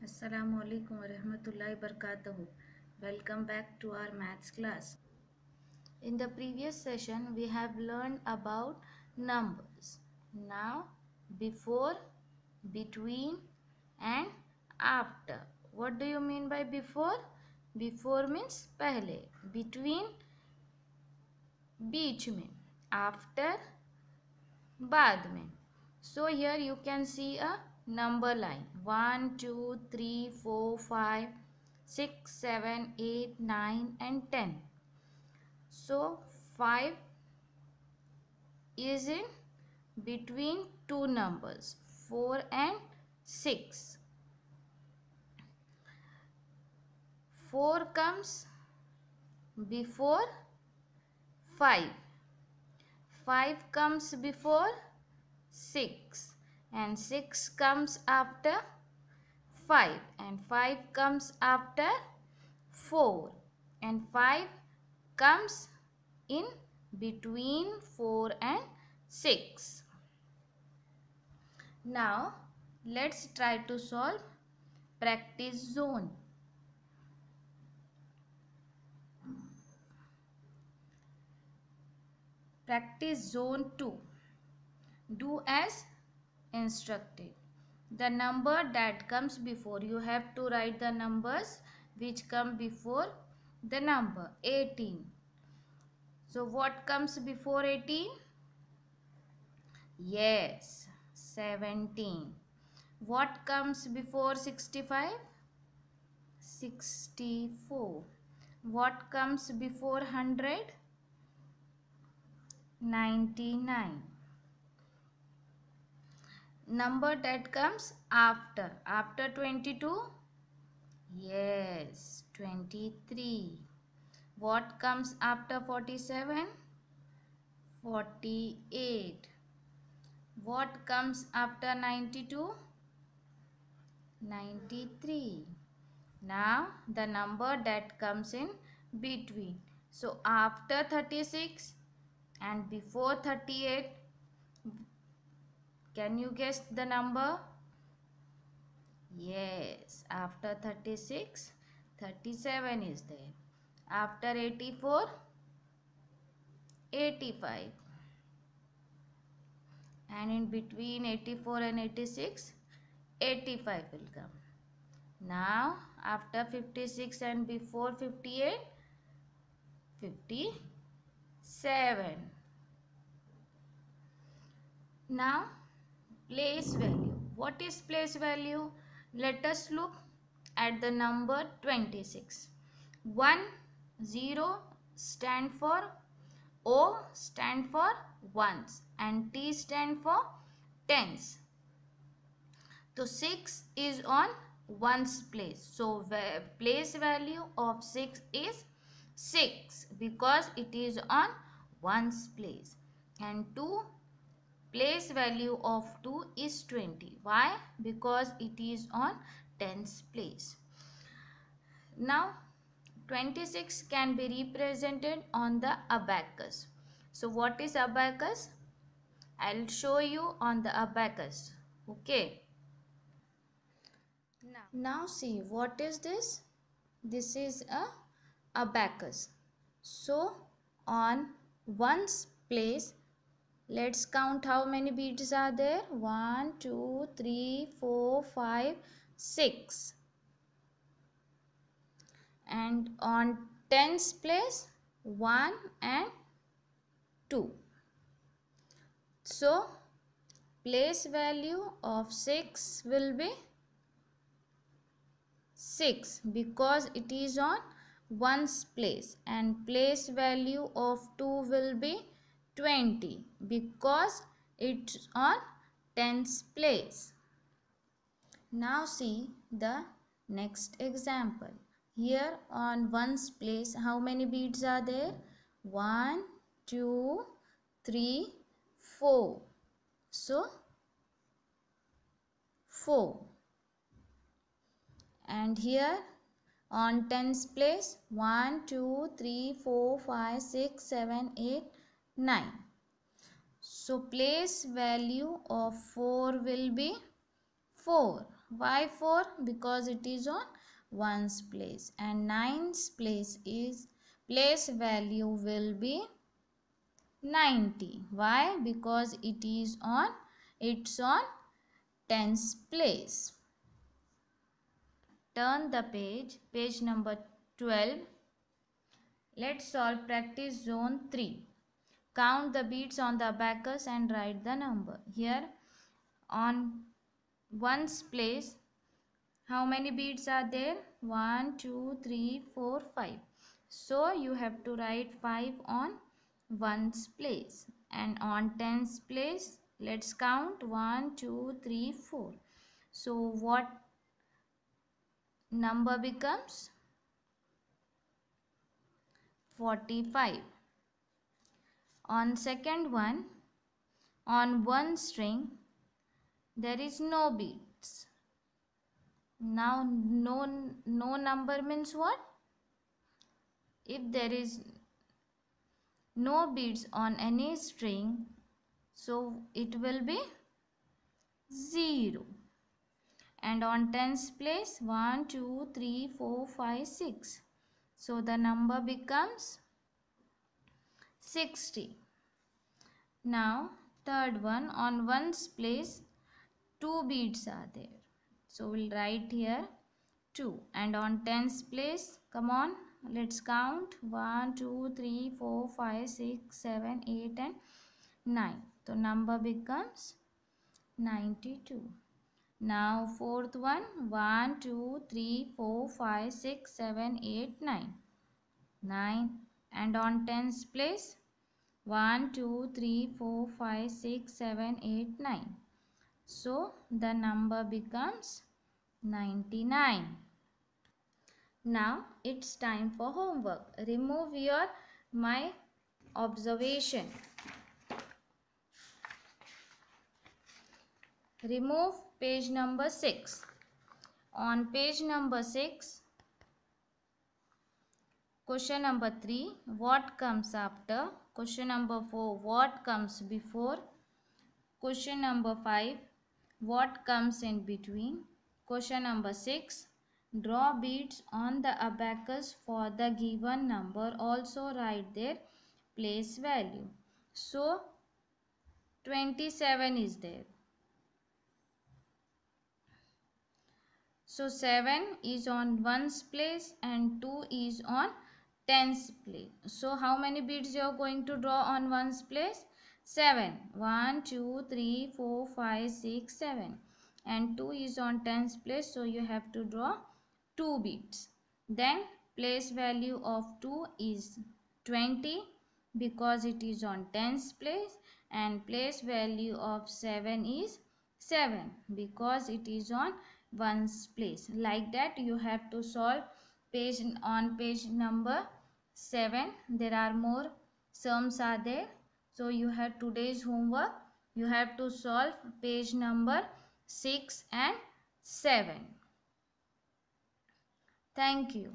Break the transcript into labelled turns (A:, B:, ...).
A: Assalamu alaikum wa rahmatullahi barakatuhu. Welcome back to our maths class. In the previous session, we have learned about numbers. Now, before, between, and after. What do you mean by before? Before means पहले. Between, बीच में. After, बाद में. So here you can see a number line 1 2 3 4 5 6 7 8 9 and 10. So 5 is in between two numbers 4 and 6. 4 comes before 5. 5 comes before 6 and 6 comes after 5 and 5 comes after 4 and 5 comes in between 4 and 6. Now let's try to solve practice zone. Practice zone 2. Do as instructed. The number that comes before, you have to write the numbers which come before the number 18. So what comes before 18? Yes, 17. What comes before 65? 64. What comes before 100? 99. Number that comes after 22? Yes, 23. What comes after 47? 48. What comes after 92? 93. Now the number that comes in between. So after 36 and before 38, can you guess the number? Yes, after 36, 37 is there. After 84, 85. And in between 84 and 86, 85 will come. Now, after 56 and before 58, 57. Now, place value. What is place value? Let us look at the number 26. 1, 0 stand for, O stand for ones and T stand for tens. So 6 is on ones place. So place value of 6 is 6 because it is on ones place. And 2, place value of 2 is 20. Why? Because it is on tens place. Now 26 can be represented on the abacus. So what is abacus? I'll show you on the abacus. Okay. Now see, what is this? This is a abacus. So on ones place, let's count how many beads are there. 1, 2, 3, 4, 5, 6. And on tens place, 1 and 2. So place value of 6 will be 6 because it is on ones place, and place value of 2 will be 20 because it's on tens place. Now see the next example. Here on ones place, how many beads are there? 1, 2, 3, 4. So 4. And here on tens place, 1, 2, 3, 4, 5, 6, 7, 8, 9. So place value of 4 will be 4 Why 4? Because it is on ones place, and nines place value will be 90. Why? Because it's on tens place. Turn the page number 12. Let's solve practice zone 3. Count the beads on the abacus and write the number. Here on ones place, how many beads are there? 1, 2, 3, 4, 5. So you have to write 5 on ones place. And on tens place, let's count 1, 2, 3, 4. So what number becomes? 45. On second one, on one string, there is no beads. Now no number means what? If there is no beads on any string, so it will be 0. And on tens place, 1, 2, 3, 4, 5, 6. So the number becomes 60. Now third one, on ones place 2 beads are there. So we'll write here 2. And on tens place, come on, let's count 1, 2, 3, 4, 5, 6, 7, 8 and 9. So number becomes 92. Now fourth one, 1, 2, 3, 4, 5, 6, 7, 8, 9. 9. And on tens place, 1, 2, 3, 4, 5, 6, 7, 8, 9. So the number becomes 99. Now it's time for homework. Remove your my observation. Remove page number 6. On page number 6, question number 3, what comes after? Question number 4, what comes before? Question number 5, what comes in between? Question number 6, draw beads on the abacus for the given number. Also write their place value. So 27 is there. So 7 is on ones place and 2 is on tens place. So how many beads you are going to draw on ones place? 7. 1, 2, 3, 4, 5, 6, 7. And 2 is on tens place, so you have to draw 2 beads. Then place value of 2 is 20 because it is on tens place, and place value of 7 is 7 because it is on ones place. Like that you have to solve page number 7. There are more sums are there. So you have today's homework. You have to solve page number 6 and 7. Thank you.